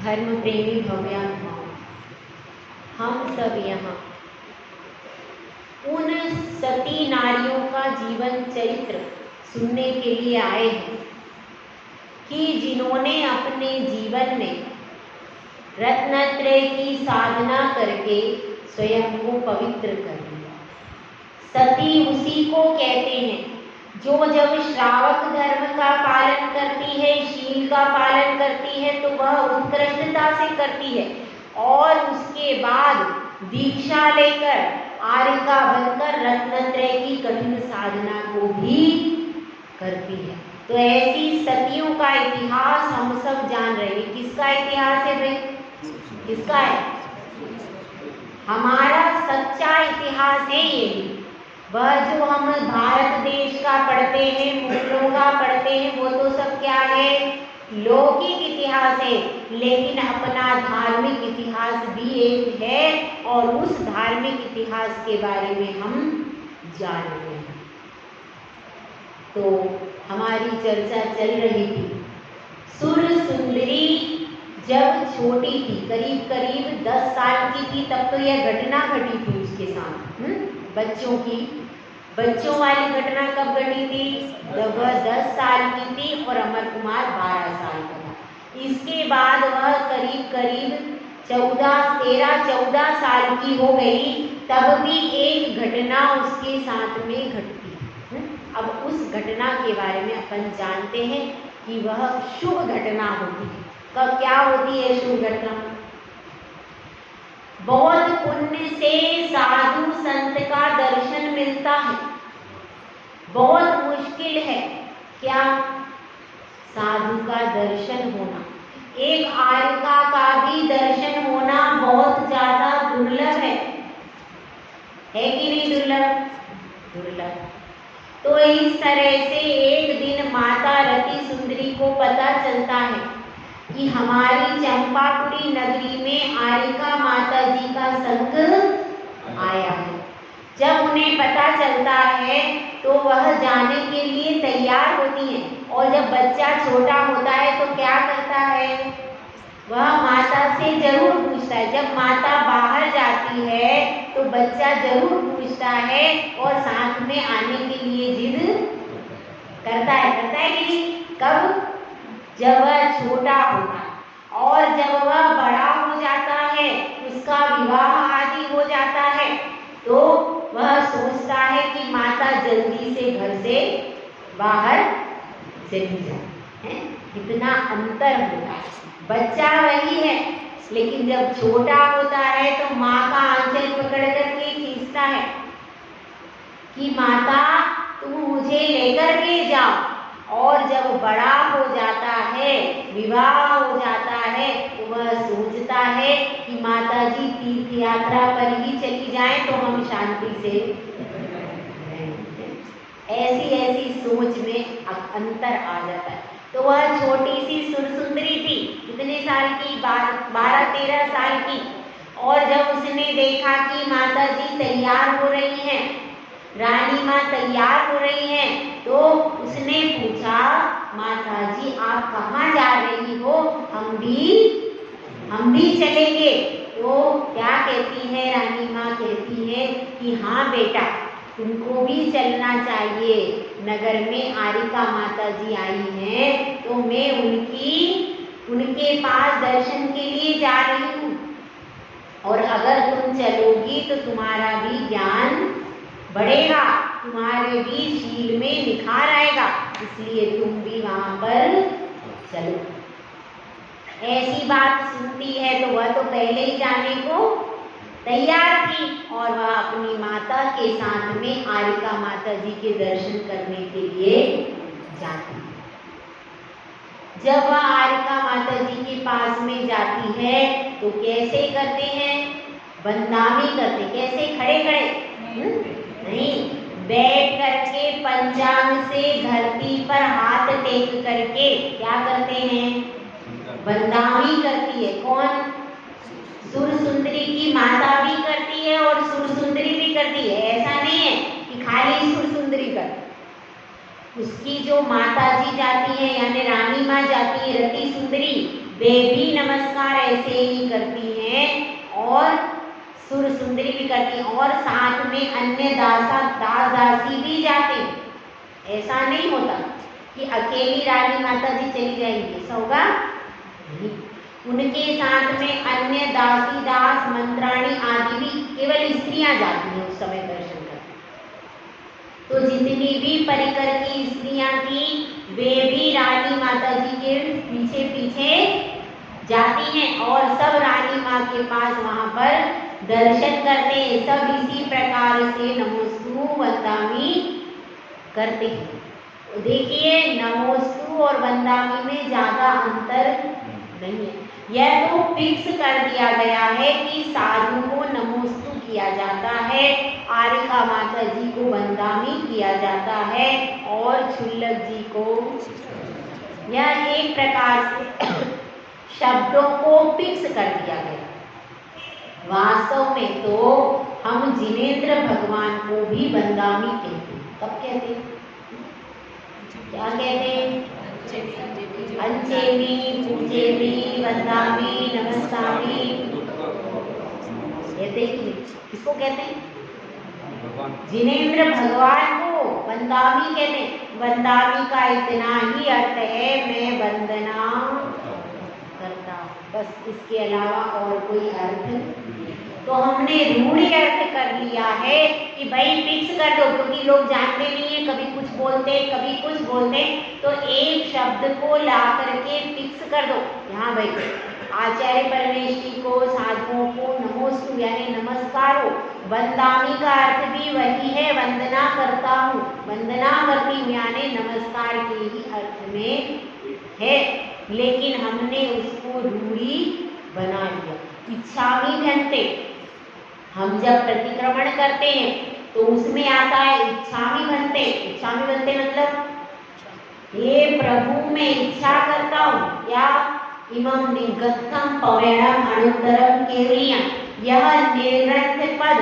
धर्म प्रेमी भव्या हम सब यहाँ उन सती नारियों का जीवन चरित्र सुनने के लिए आए हैं कि जिन्होंने अपने जीवन में रत्नत्रय की साधना करके स्वयं को पवित्र कर लिया। सती उसी को कहते हैं जो जब श्रावक धर्म का पालन करती है, शील का पालन करती है तो वह उत्कृष्टता से करती है और उसके बाद दीक्षा लेकर आर्यिका बनकर रत्नत्रय की कठिन साधना को भी करती है। तो ऐसी सतियों का इतिहास हम सब जान रहे हैं। किसका इतिहास है भाई? किसका है? हमारा सच्चा इतिहास है ये। वह जो हम भारत देश का पढ़ते हैं, मुगलों का पढ़ते हैं, वो तो सब क्या है? लौकिक इतिहास है। लेकिन अपना धार्मिक इतिहास भी एक है और उस धार्मिक इतिहास के बारे में हम जान रहे हैं। तो हमारी चर्चा चल रही थी। सुर सुंदरी जब छोटी थी, करीब करीब 10 साल की थी, तब तो यह घटना घटी थी उसके साथ। बच्चों की, बच्चों वाली घटना कब घटी थी? जब वह 10 साल की थी और अमर कुमार 12 साल का था। इसके बाद वह करीब करीब 13-14 साल की हो गई, तब भी एक घटना उसके साथ में घटती। अब उस घटना के बारे में अपन जानते हैं कि वह शुभ घटना होती है। कब क्या होती है शुभ घटना? बहुत पुण्य से साधु संत का दर्शन मिलता है। बहुत मुश्किल है क्या? साधु का दर्शन होना। एक आर्यिका का भी दर्शन होना बहुत ज्यादा दुर्लभ है कि नहीं? दुर्लभ, दुर्लभ। तो इस तरह से एक दिन माता रति सुंदरी को पता चलता है कि हमारी चंपापुरी नगरी में आर्यिका माता जी का संग आया है। जब उन्हें पता चलता है तो वह जाने के लिए तैयार होती है और जब बच्चा छोटा होता है तो क्या करता है? वह माता से जरूर पूछता है। जब माता बाहर जाती है तो बच्चा जरूर पूछता है और साथ में आने के लिए जिद करता है कि नहीं? कब? जब वह छोटा होता है। और जब वह बड़ा हो जाता है, उसका विवाह आदि हो जाता है, तो वह सोचता है कि माता जल्दी से घर से बाहर चली जाए। कितना अंतर होता है। बच्चा वही है, लेकिन जब छोटा होता है तो माँ का आंचल पकड़ करके खींचता है कि माता तुम मुझे लेकर के जाओ। और जब बड़ा हो जाता है, विवाह हो जाता है, तो वह सोचता है कि माता जी तीर्थ यात्रा पर ही चली जाएं तो हम शांति से ऐसी सोच में अंतर आ जाता है। तो वह छोटी सी सुरसुंदरी थी, कितने साल की? 12-13 साल की। और जब उसने देखा कि माता जी तैयार हो रही हैं, रानी माँ तैयार हो रही हैं, तो उसने पूछा, माता जी आप कहाँ जा रही हो? हम भी चलेंगे। तो क्या कहती है रानी माँ? कहती है कि हाँ बेटा, तुमको भी चलना चाहिए। नगर में आर्यिका माता जी आई हैं तो मैं उनके पास दर्शन के लिए जा रही हूँ और अगर तुम चलोगी तो तुम्हारा भी ज्ञान बढ़ेगा, तुम्हारे भी शील में निखार आएगा, इसलिए तुम भी वहां पर चलो। ऐसी बात सुनती है तो वह तो पहले ही जाने को तैयार थी और वह अपनी माता के साथ में आर्यिका माता जी के दर्शन करने के लिए जाती है। जब वह आर्यिका माता जी के पास में जाती है तो कैसे करते हैं? वंदनामी करते। कैसे? खड़े नहीं, बैठ करके पंचांग से धरती पर हाथ टेक करके क्या करते हैं? वंदनामी करती है। कौन? सुरसुंदरी की माता भी करती है और सुरसुंदरी भी करती है। ऐसा नहीं है कि खाली सुरसुंदरी करती उसकी जो माता जी जाती है यानी रानी माँ जाती है रति सुंदरी, वे भी नमस्कार ऐसे ही करती हैं और सुर सुंदरी भी करती हैं और साथ में अन्य दास दासी भी जाते हैं। ऐसा नहीं होता कि अकेली रानी माता जी चली जाएंगी, ऐसा होगा नहीं। उनके साथ में अन्य दासी दास मंत्राणी आदि भी केवल स्त्रियां जाती हैं उस समय दर्शन करने। तो जितनी भी परिकर की स्त्रियां थी वे भी रानी माता जी के पीछे पीछे जाती हैं और सब रानी माँ के पास वहां पर दर्शन करते हैं। सब इसी प्रकार से नमोस्तु वंदामि करते हैं। देखिए नमोस्तु और वंदामि में ज्यादा अंतर नहीं है। यह तो फिक्स कर दिया गया है कि साधु को नमोस्तु किया जाता है, आरिका माता जी को वंदामि किया जाता है और क्षुल्लक जी को। यह एक प्रकार से शब्दों को फिक्स कर दिया गया। वास्तव में तो हम जिनेंद्र भगवान को भी वंदामि कहते हैं। कब कहते हैं? क्या कहते हैं? अंचेमी, पूजेमी, वंदामि, नमस्कामी कहते हैं। किसको कहते हैं? जिनेंद्र भगवान को वंदामि कहते हैं। वंदामि का इतना ही अर्थ है मैं वंदना करता, बस इसके अलावा और कोई अर्थ नहीं। तो हमने रूढ़ी अर्थ कर लिया है कि भाई फिक्स कर दो, क्योंकि लोग जानते नहीं है, कभी कुछ बोलते कभी कुछ बोलते, तो एक शब्द को ला करके फिक्स कर दो। यहाँ भाई आचार्य परमेश्वरी को साधुओं को नमोस्तु यानी नमस्कार हो। वंदामि का अर्थ भी वही है, वंदना करता हूँ, वंदना करती हूँ यानी नमस्कार के ही अर्थ में है। लेकिन हमने उसको रूढ़ी बना लिया। इच्छामि घंटे हम जब प्रतिक्रमण करते हैं तो उसमें आता है इच्छामि घंटे। इच्छामि घंटे मतलब हे प्रभु मैं इच्छा करता हूँ, या इमं निगद्धम पौराणम अनुत्तरम केवलियम, यह निर्ग्रंथ पद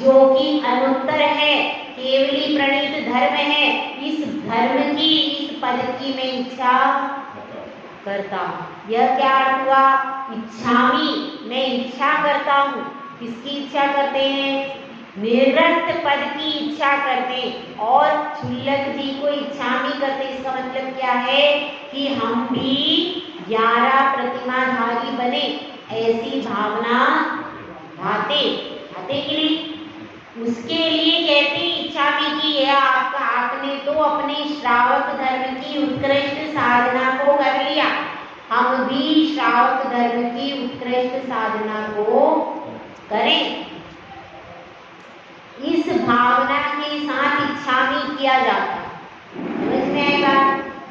जो कि अनुत्तर है, केवली प्रणीत धर्म है, इस धर्म की इस पद की मैं इच्छा करता हूँ। यह क्या हुआ? इच्छामि मैं इच्छा करता हूँ। किसकी इच्छा करते हैं? निर्ग्रंथ पद की इच्छा करते हैं और क्षुल्लक जी को इच्छामि करते। इसका मतलब क्या है कि हम भी 11 प्रतिमाधारी बने, ऐसी भावना भाते कि नहीं? उसके लिए कहते इच्छामि की यह आपने तो अपने श्रावक धर्म की उत्कृष्ट साधना को कर लिया, हम भी श्रावक धर्म की उत्कृष्ट साधना को करें। इस भावना के साथ इच्छामि किया जाता है। समझ में आएगा?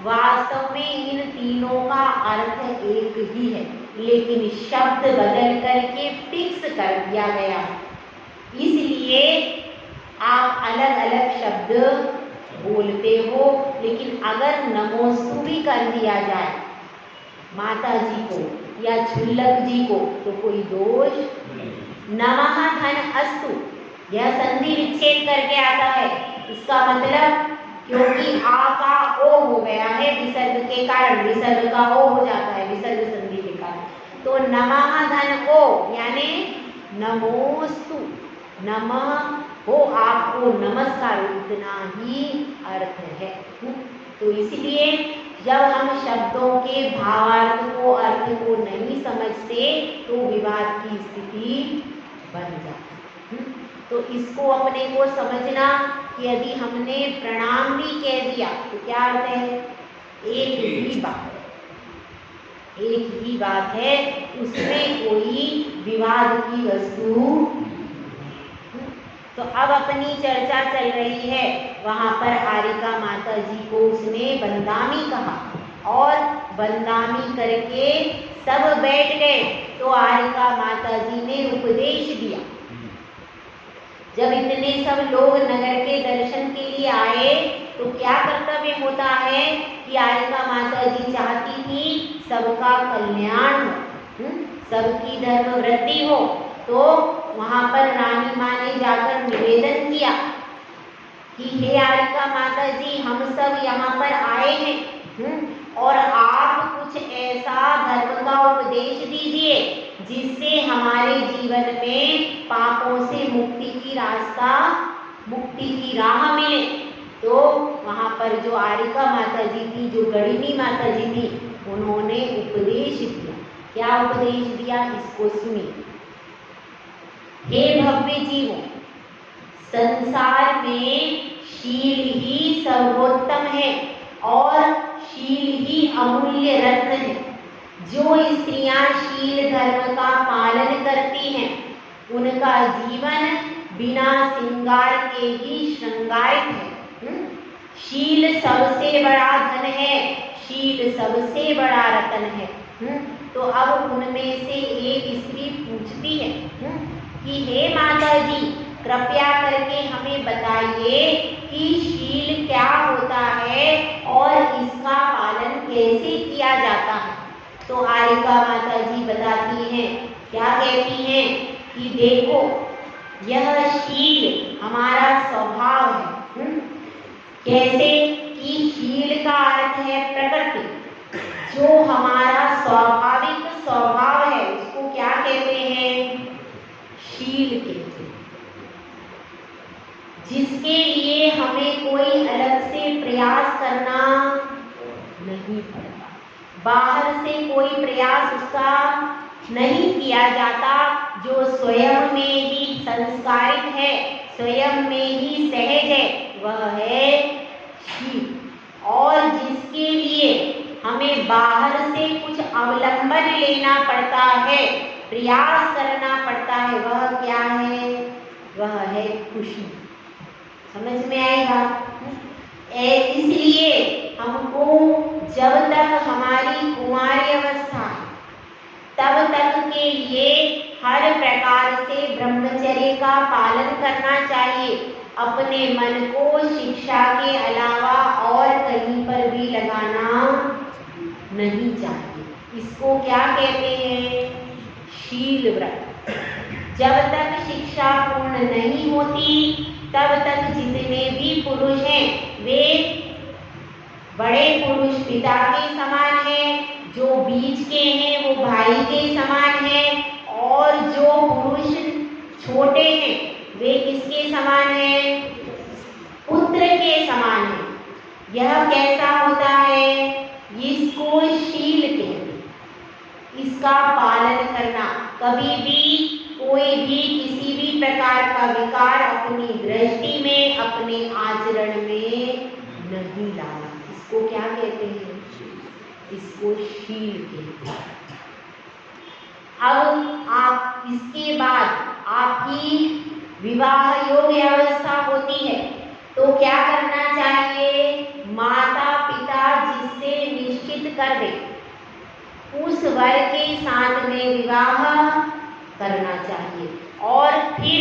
वास्तव में इन तीनों का अर्थ एक ही है, लेकिन शब्द बदल करके फिक्स कर दिया गया है। इसलिए आप अलग अलग शब्द बोलते हो, लेकिन अगर नमोस्तु भी कर दिया जाए माता जी को या क्षुल्लक जी को तो कोई दोष। नमः धन अस्तु यह संधि विच्छेद करके आता है। इसका मतलब क्योंकि आ का ओ हो गया है विसर्ग के कारण, विसर्ग का ओ हो जाता है विसर्ग संधि के कारण, तो नमः धन ओ यानी नमोस्तु, नमः हो आपको नमस्कार, इतना ही अर्थ है। तो इसलिए जब हम शब्दों के भावार्थ को अर्थ को नहीं समझते तो विवाद की स्थिति बन जाती। तो इसको अपने को समझना कि यदि हमने प्रणाम भी कह दिया तो क्या अर्थ है? एक ही बात, एक ही बात है, उसमें कोई विवाद की वस्तु। तो अब अपनी चर्चा चल रही है, वहां पर आरिका माता जी को उसने वंदामि कहा और वंदामि करके सब बैठ गए। तो आरिका माता जी ने उपदेश दिया। जब इतने सब लोग नगर के दर्शन के लिए आए तो क्या कर्तव्य होता है कि आरिका माता जी चाहती थी सबका कल्याण हो, सबकी धर्म वृद्धि हो। तो वहां पर रानी माँ ने जाकर निवेदन किया कि हे आरिका माता जी, हम सब यहाँ पर आए हैं और आप कुछ ऐसा धर्म का उपदेश दीजिए जिससे हमारे जीवन में पापों से मुक्ति की राह मिले। तो वहाँ पर जो आरिका माता जी थी, जो गणिनी माता जी थी, उन्होंने उपदेश दिया। क्या उपदेश दिया, इसको सुनिए। हे भव्य जीवों, संसार में शील ही सर्वोत्तम है और शील ही अमूल्य रत्न है। जो स्त्रियां शील धर्म का पालन करती हैं, उनका जीवन बिना श्रृंगार के ही श्रृंगारित है। शील सबसे बड़ा धन है, शील सबसे बड़ा रत्न है। तो अब उनमें से एक स्त्री पूछती है कि हे माता जी, कृपया करके हमें बताइए कि शील क्या होता है और इसका पालन कैसे किया जाता है। तो आरिका माता जी बताती हैं, क्या कहती हैं कि देखो, यह शील हमारा स्वभाव है। कैसे कि शील का अर्थ है प्रकृति। जो हमारा स्वाभाविक स्वभाव है उसको क्या कहते हैं, शील कहते हैं। जिसके लिए हमें कोई अलग से प्रयास करना नहीं पड़ता, बाहर से कोई प्रयास उसका नहीं किया जाता, जो स्वयं में ही संस्कारित है, स्वयं में ही सहज है, वह है शील। और जिसके लिए हमें बाहर से कुछ अवलंबन लेना पड़ता है, प्रयास करना पड़ता है, वह क्या है, वह है खुशी। समझ में आएगा? इसलिए हमको जब तक हमारी कुमारी अवस्था है तब तक के लिए हर प्रकार से ब्रह्मचर्य का पालन करना चाहिए। अपने मन को शिक्षा के अलावा और कहीं पर भी लगाना नहीं चाहिए। इसको क्या कहते हैं, शील व्रत। जब तक शिक्षा पूर्ण नहीं होती तब तक जितने भी पुरुष हैं वे बड़े पुरुष पिता के समान हैं, जो बीच के हैं वो भाई के समान हैं, और जो पुरुष छोटे हैं वे किसके समान हैं, पुत्र के समान हैं। यह कैसा होता है, इसको शील कहते हैं। इसका पालन करना, कभी भी कोई भी किसी भी प्रकार का विकार अपनी दृष्टि में, अपने आचरण में नहीं लाना। इसको क्या कहते हैं, इसको शील कहते हैं। अब आप इसके बाद आपकी विवाह योग्य अवस्था होती है तो क्या करना चाहिए, माता पिता जिससे निश्चित कर दे उस वर के साथ में विवाह करना चाहिए। और फिर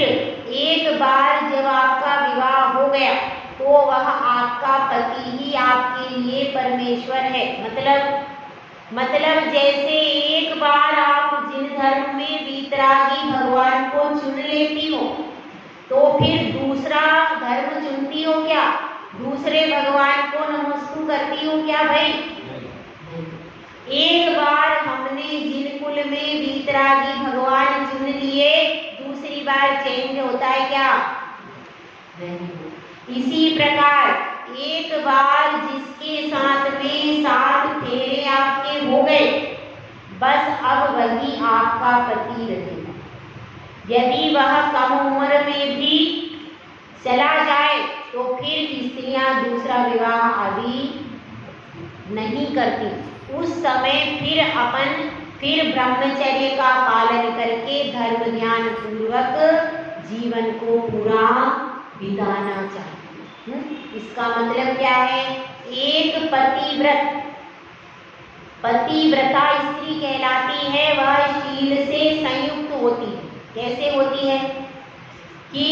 एक बार जब आपका विवाह हो गया तो वह आपका पति ही आपके लिए परमेश्वर है। मतलब जैसे एक बार आप जिन धर्म में वीतरागी भगवान को चुन लेती हो तो फिर दूसरा धर्म चुनती हो क्या, दूसरे भगवान को नमस्कार करती हो क्या भाई? एक बार हमने जिन कुल में वीतरागी भगवान चुन लिए, दूसरी बार चेंज होता है क्या? नहीं। इसी प्रकार एक बार जिसके साथ में 7 फेरे आपके हो गए, बस अब वही आपका पति रहेगा। यदि वह कम उम्र में भी चला जाए तो फिर स्त्रियां दूसरा विवाह अभी नहीं करती। उस समय फिर ब्रह्मचर्य का पालन करके धर्म ध्यान पूर्वक जीवन को पूरा बिताना चाहिए। इसका मतलब क्या है, एक पतिव्रता स्त्री कहलाती है, वह शील से संयुक्त होती है। कैसे होती है कि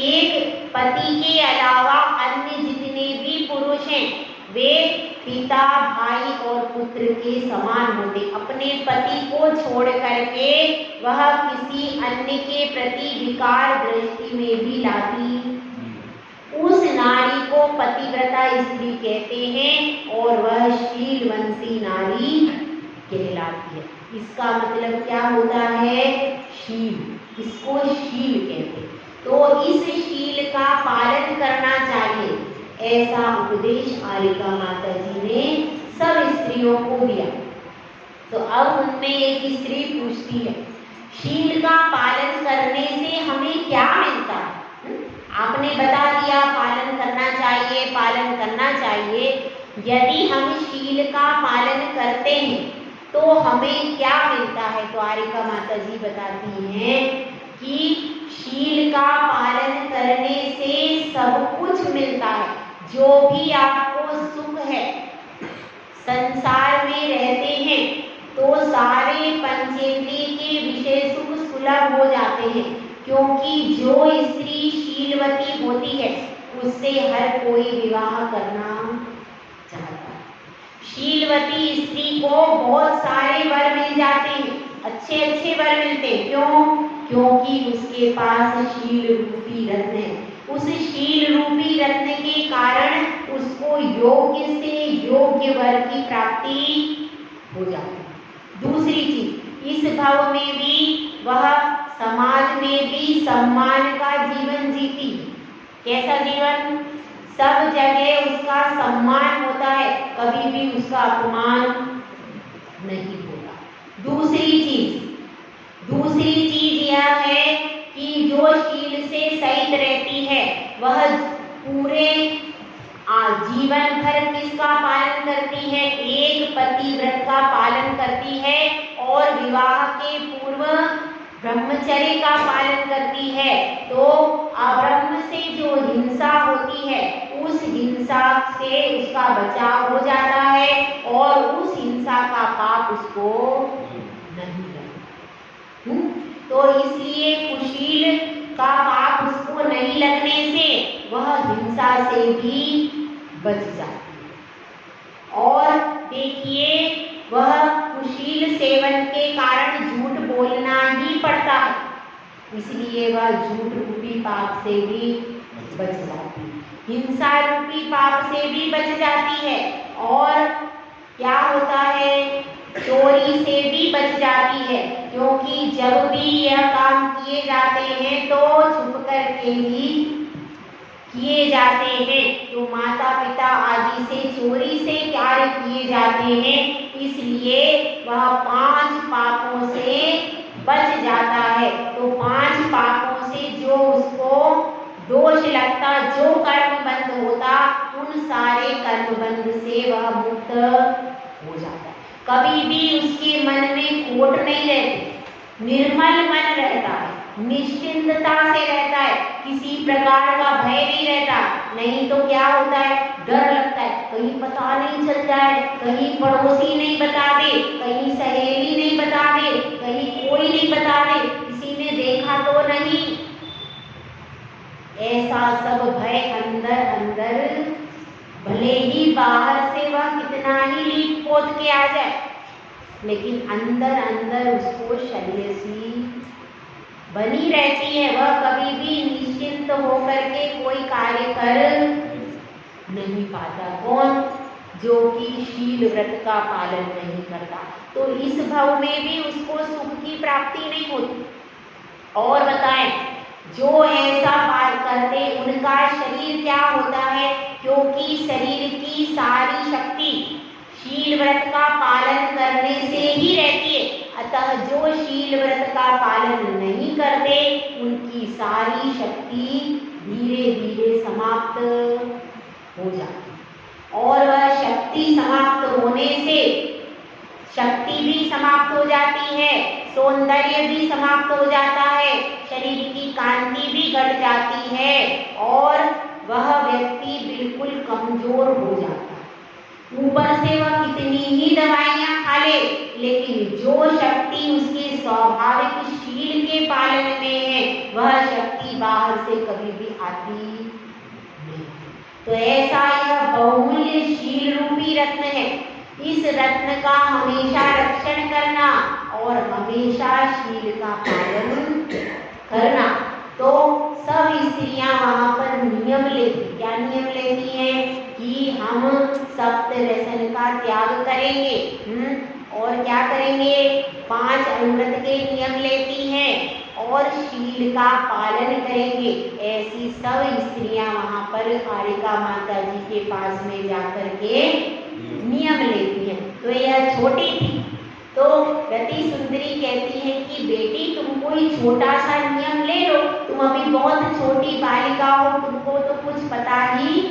एक पति के अलावा अन्य जितने भी पुरुष हैं वे पिता, भाई और पुत्र के समान होते। अपने पति को छोड़ करके वह किसी अन्य के प्रति विकार दृष्टि में भी लाती। उस नारी को पतिव्रता स्त्री कहते हैं और वह शीलवंती नारी कहलाती है। इसका मतलब क्या होता है? शील, इसको शील कहते हैं। तो इस शील का पालन करना चाहिए, ऐसा उपदेश कालिका माता जी ने सब स्त्रियों को दिया। तो अब उनमें एक स्त्री पूछती है, शील का पालन करने से हमें क्या मिलता है? आपने बता दिया पालन करना चाहिए, पालन करना चाहिए। यदि हम शील का पालन करते हैं तो हमें क्या मिलता है? तो कालिका माता जी बताती हैं कि शील का पालन करने से सब कुछ मिलता है। जो भी आपको सुख है, संसार में रहते हैं तो सारे पंचेंद्रिय के विषय सुख सुलभ हो जाते हैं, क्योंकि जो स्त्री शीलवती होती है उससे हर कोई विवाह करना चाहता है। शीलवती स्त्री को बहुत सारे वर मिल जाते हैं, अच्छे अच्छे वर मिलते हैं। क्यों? क्योंकि उसके पास शील रूपी रत्न है। उस शील रूपी रत्न के कारण उसको योग्य से योग्य वर की प्राप्ति हो जाती है। दूसरी चीज, इस भाव में भी वह समाज में भी सम्मान का जीवन जीती। कैसा जीवन? सब जगह उसका सम्मान होता है, कभी भी उसका अपमान नहीं होता। दूसरी चीज यह है कि जो शील से सहित रहती है वह पूरे जीवन भर किसका पालन करती है? एक पतिव्रत का पालन करती है और विवाह के पूर्व ब्रह्मचर्य का पालन करती है। तो अब्रह्म से जो हिंसा होती है उस हिंसा से उसका बचाव हो जाता है और उस हिंसा का पाप उसको नहीं लगता। तो इसलिए कुशील का पाप उसको नहीं लगने से वह हिंसा से भी बच जाती है। और देखिए, वह कुशील सेवन के कारण झूठ बोलना ही पड़ता है, इसलिए वह झूठ रूपी पाप से भी बच जाती है, हिंसा रूपी पाप से भी बच जाती है। और क्या होता है? चोरी से भी बच जाती है, क्योंकि जब भी यह काम किए जाते हैं तो छुप करके ही किए जाते हैं। तो माता पिता आदि से चोरी से कार्य किए जाते हैं, इसलिए वह 5 पापों से बच जाता है। तो 5 पापों से जो उसको दोष लगता, जो कर्म बंध होता, उन सारे कर्म बंध से वह मुक्त हो जाता है। कभी भी उसके मन में खोट नहीं रहती, निर्मल मन रहता है, निश्चिंतता से रहता है, किसी प्रकार का भय नहीं रहता। नहीं तो क्या होता है? डर लगता है, कहीं पता नहीं चल जाए, कहीं पड़ोसी नहीं बता दे, कहीं सहेली नहीं बता दे, कहीं कोई नहीं बता दे, किसी ने देखा तो नहीं। ऐसा सब भय अंदर अंदर, भले ही बाहर से वह कितना ही लीप पोत के आ जाए, लेकिन अंदर अंदर उसको शरीर सी बनी रहती है। वह कभी भी निश्चिंत होकर के कोई कार्य कर नहीं पाता। कौन? जो कि शील व्रत का पालन नहीं करता। तो इस भाव में भी उसको सुख की प्राप्ति नहीं होती। और बताएं, जो ऐसा पार करते उनका शरीर क्या होता है? क्योंकि शरीर की सारी शक्ति शील व्रत का पालन करने से ही रहती है। अतः जो शील व्रत का पालन नहीं करते उनकी सारी शक्ति धीरे धीरे समाप्त हो जाती है। और वह शक्ति समाप्त होने से शक्ति भी समाप्त हो जाती है, सौंदर्य भी समाप्त हो जाता है, शरीर की कांति भी घट जाती है और वह व्यक्ति बिल्कुल कमजोर हो जाता है। ऊपर से वह कितनी ही दवाइयां खा ले, लेकिन जो शक्ति उसके स्वाभाविक शील के पालन में है वह शक्ति बाहर से कभी भी आती नहीं। तो ऐसा यह बहुमूल्य शील रूपी रत्न है। इस रत्न का हमेशा रक्षण करना और हमेशा शील का पालन करना, तो सब स्त्रियां वहां पर नियम लेती, क्या नियम लेती हैं कि हम सप्त व्यसन का त्याग करेंगे, और क्या करेंगे, 5 अणुव्रत के नियम लेती हैं और शील का पालन करेंगे। ऐसी सब स्त्रियां वहां पर कालिका माता जी के पास में जाकर के नियम लेती हैं। तो यह छोटी थी, तो रति सुंदरी कहती है कि बेटी तुम कोई छोटा सा नियम ले लो, तुम अभी बहुत छोटी बालिका हो, तुमको तो कुछ पता ही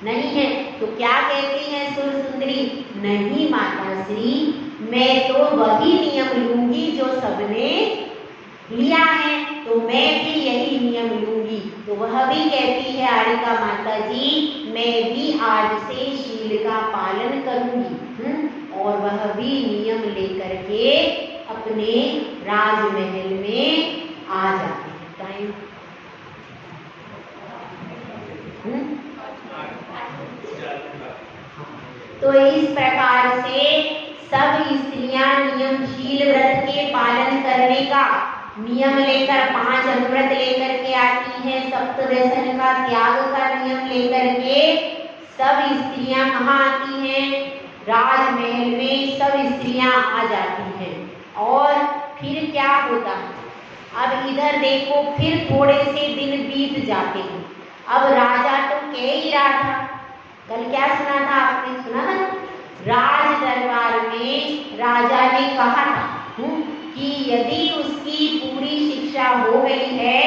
नहीं है। तो क्या कहती है सुर सुंदरी, नहीं माता श्री, मैं तो वही नियम लूंगी जो सबने लिया है, तो मैं भी यही नियम लूंगी। तो वह भी कहती है कालिका माता जी, मैं भी आज से शील का पालन करूंगी, और वह भी नियम लेकर के अपने राजमहल में आ जाते हैं। टाइम तो इस प्रकार से सब स्त्रियां नियमशील व्रत के पालन करने का नियम लेकर 5 अणुव्रत लेकर के आती हैं, सप्त व्यसन का त्याग का नियम लेकर के सब स्त्रियां कहाँ आती हैं, राजमहल में सब स्त्रियां आ जाती हैं। और फिर क्या होता है, अब इधर देखो, फिर थोड़े से दिन बीत जाते हैं। अब राजा तो कह ही रहा था, कल क्या सुना था आपने, सुना था राज दरबार में राजा ने कहा था कि यदि उसकी पूरी शिक्षा हो गई है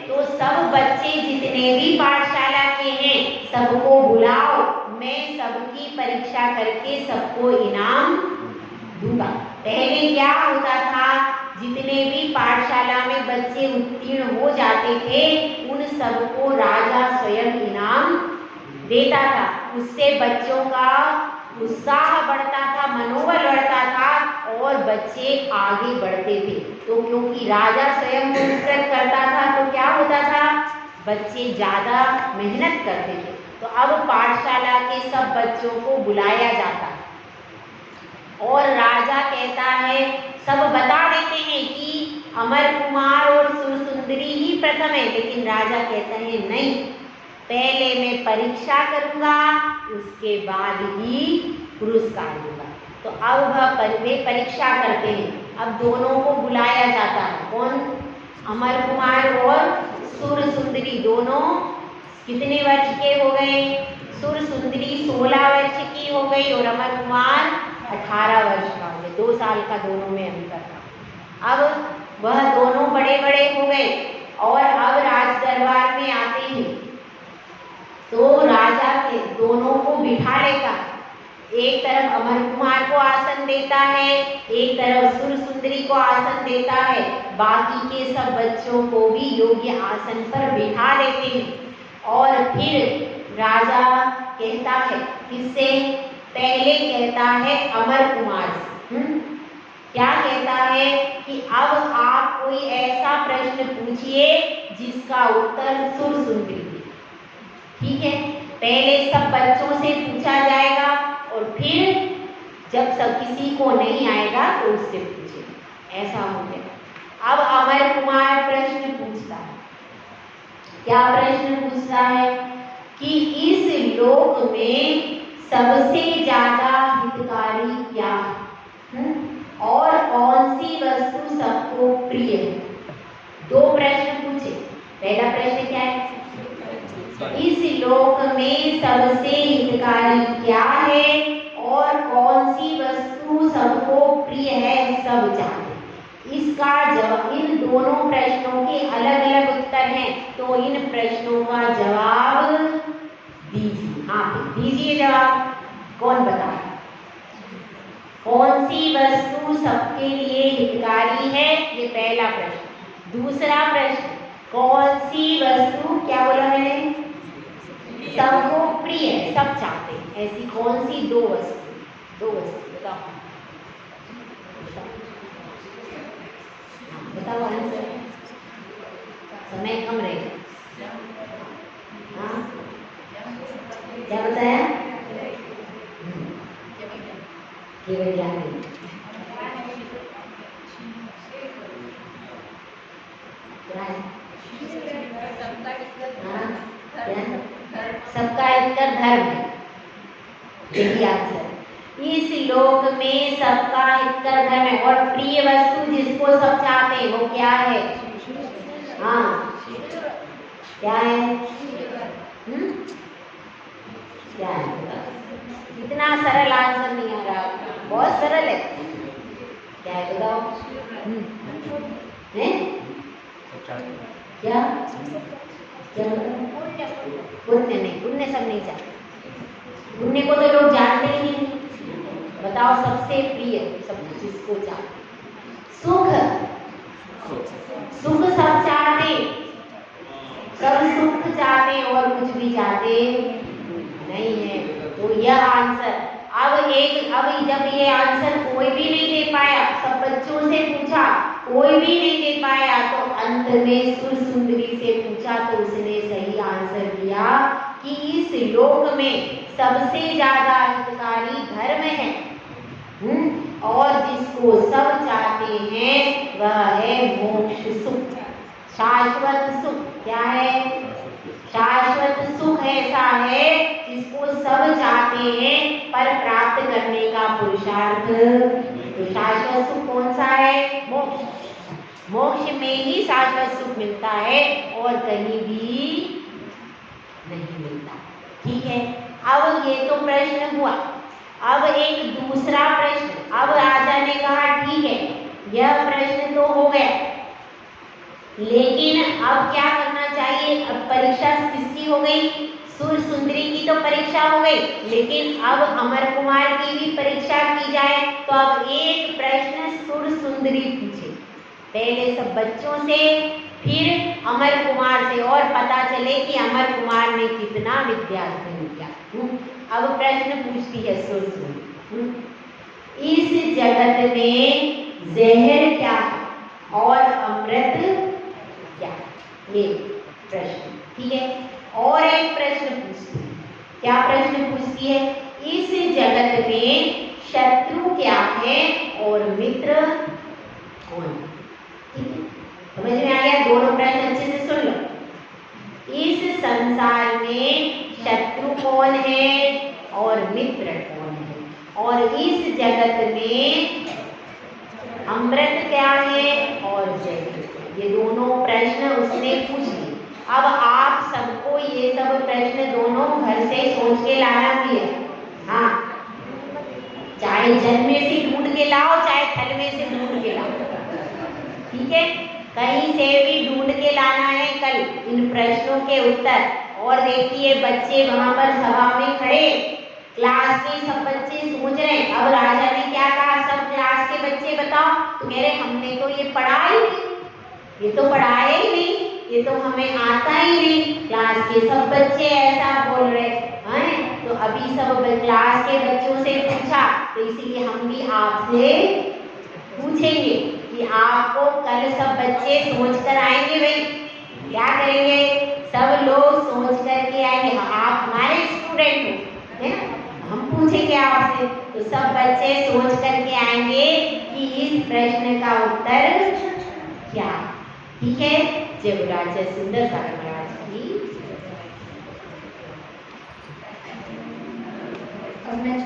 तो सब बच्चे जितने भी पाठशाला के हैं सबको बुलाओ, मैं सबकी परीक्षा करके सबको इनाम दूंगा। पहले क्या होता था, जितने भी पाठशाला में बच्चे उत्तीर्ण हो जाते थे उन सबको राजा स्वयं इनाम देता था, उससे बच्चों का उत्साह बढ़ता था, मनोबल बढ़ता था और बच्चे आगे बढ़ते थे। तो क्योंकि राजा स्वयं पुरस्कृत करता था तो क्या होता था, बच्चे ज्यादा मेहनत करते थे। तो अब पाठशाला के सब बच्चों को बुलाया जाता और राजा कहता है, सब बता देते हैं कि अमर कुमार और सुरसुंदरी ही प्रथम है, लेकिन राजा कहता है नहीं, पहले मैं परीक्षा करूंगा उसके बाद ही पुरस्कार दूंगा। तो अब वे परीक्षा करते हैं। अब दोनों को बुलाया जाता है, कौन, अमर कुमार और सुरसुंदरी, दोनों कितने वर्ष के हो गए, सुरसुंदरी 16 वर्ष की हो गई और अमर कुमार 18 वर्ष का हो गए, 2 साल का दोनों में अंतर था। अब वह दोनों बड़े बड़े हो गए और अब राज दरबार में आते हैं तो राजा के दोनों को बिठा लेगा, एक तरफ अमर कुमार को आसन देता है, एक तरफ सुरसुंदरी को आसन देता है, बाकी के सब बच्चों को भी योग्य आसन पर बिठा देते हैं। और फिर राजा कहता है, किससे, पहले कहता है अमर कुमार से, क्या कहता है कि अब आप कोई ऐसा प्रश्न पूछिए जिसका उत्तर सुरसुंदरी दे। ठीक है, पहले सब बच्चों से पूछा जाएगा और फिर जब सब किसी को नहीं आएगा तो उससे पूछे, ऐसा हो गया। अब अमर कुमार प्रश्न पूछता है, क्या प्रश्न पूछता है कि इस लोक में सबसे ज्यादा हितकारी क्या है, और कौन सी वस्तु सबको प्रिय है। 2 प्रश्न पूछे। पहला प्रश्न क्या है, इस लोक में सबसे हितकारी क्या है और कौन सी वस्तु सबको प्रिय है, सब जानते। इसका जवाब, इन दोनों प्रश्नों के अलग अलग उत्तर हैं, तो इन प्रश्नों का जवाब दीजिए। हाँ दीजिए जवाब, कौन बताए, कौन सी वस्तु सबके लिए हितकारी है, ये पहला प्रश्न। दूसरा प्रश्न, कौन सी वस्तु, क्या बोला मैंने, सबको प्रिय है, सब चाहते हैं, ऐसी कौन सी 2 वस्तु, 2 वस्तु बताओ, बताओ आंसर, समय कम रहेगा। हाँ क्या बताया, केवल ज्ञान नहीं, सबका हितकर धर्म है, यही आंसर। इस लोक में सबका हितकर धर्म है और प्रिय वस्तु जिसको सब चाहते हैं वो क्या है? हाँ, क्या है? क्या है? इतना सरल आंसर नहीं आ रहा, बहुत सरल है। क्या है बताओ? हैं? क्या क्या पुण्य नहीं, पुण्य सब नहीं चाहते, पुण्य को तो लोग जानते ही नहीं। बताओ सबसे प्रिय सब जिसको चाहते? सुख, सुख सब चाहते, सब सुख चाहते और कुछ भी चाहते नहीं है। तो यह आंसर अब जब ये आंसर कोई भी नहीं दे पाया, सब बच्चों से पूछा, कोई भी नहीं दे पाया, तो अंत में सुर सुंदरी से पूछा तो उसने सही आंसर दिया कि इस लोक में सबसे ज्यादा हितकारी धर्म है, और जिसको सब चाहते हैं वह है मोक्ष सुख, शाश्वत सुख। क्या है? शाश्वत सुख ऐसा है जिसको सब चाहते हैं पर प्राप्त करने का पुरुषार्थ। तो शाश्वत सुख कौन सा है? मोक्ष। मोक्ष में ही शाश्वत सुख मिलता है और कहीं भी नहीं मिलता। ठीक है, अब ये तो प्रश्न हुआ। अब एक दूसरा प्रश्न, अब राजा ने कहा ठीक है यह प्रश्न तो हो गया, लेकिन अब क्या करना चाहिए? अब परीक्षा किसकी हो गई? सुर सुंदरी की तो परीक्षा हो गई, लेकिन अब अमर कुमार की भी परीक्षा की जाए। तो अब एक प्रश्न सुर सुंदरी पूछे, पहले सब बच्चों से, फिर अमर कुमार से, और पता चले कि अमर कुमार ने कितना विद्यार्थी किया। अब प्रश्न पूछती है सुर सुंदरी, इस जगत में जहर क्या है और अमृत क्या? ये प्रश्न, ठीक है। और एक प्रश्न पूछती है, क्या प्रश्न पूछती है? इस जगत में शत्रु क्या है और मित्र कौन है? ठीक है, समझ में आ गया? दोनों प्रश्न अच्छे से सुन लो। इस संसार में शत्रु कौन है और मित्र कौन है, और इस जगत में अमृत क्या है और जहर, ये दोनों प्रश्न उसने पूछ लिए। अब आप सबको ये सब प्रश्न दोनों घर से सोच के लाना भी है। हाँ, चाहे जल में से ढूंढ के लाओ, चाहे थल में से ढूंढ के लाओ, ठीक है, कहीं से भी ढूंढ के लाना है कल इन प्रश्नों के उत्तर। और देखिए बच्चे वहां पर सभा में खड़े, क्लास के सब बच्चे सोच रहे हैं। अब राजा ने क्या कहा? सब क्लास के बच्चे बताओ। तो कह रहे हमने तो ये पढ़ा ही नहीं, ये तो पढ़ाया ही नहीं, ये तो हमें आता ही नहीं। क्लास के सब बच्चे ऐसा बोल रहे हैं। तो अभी सब क्लास के बच्चों से पूछा, तो इसीलिए हम भी आपसे पूछेंगे कि आपको कल सब बच्चे सोच कर आएंगे। भाई क्या करेंगे? सब लोग सोच करके आएंगे। आप हमारे स्टूडेंट हो, है ना? हम पूछेंगे आपसे, तो सब बच्चे सोच करके आएंगे कि इस प्रश्न का उत्तर क्या है। ठीक है, जय बोलो आचार्य सुंदर सागर महाराज की। अब मैं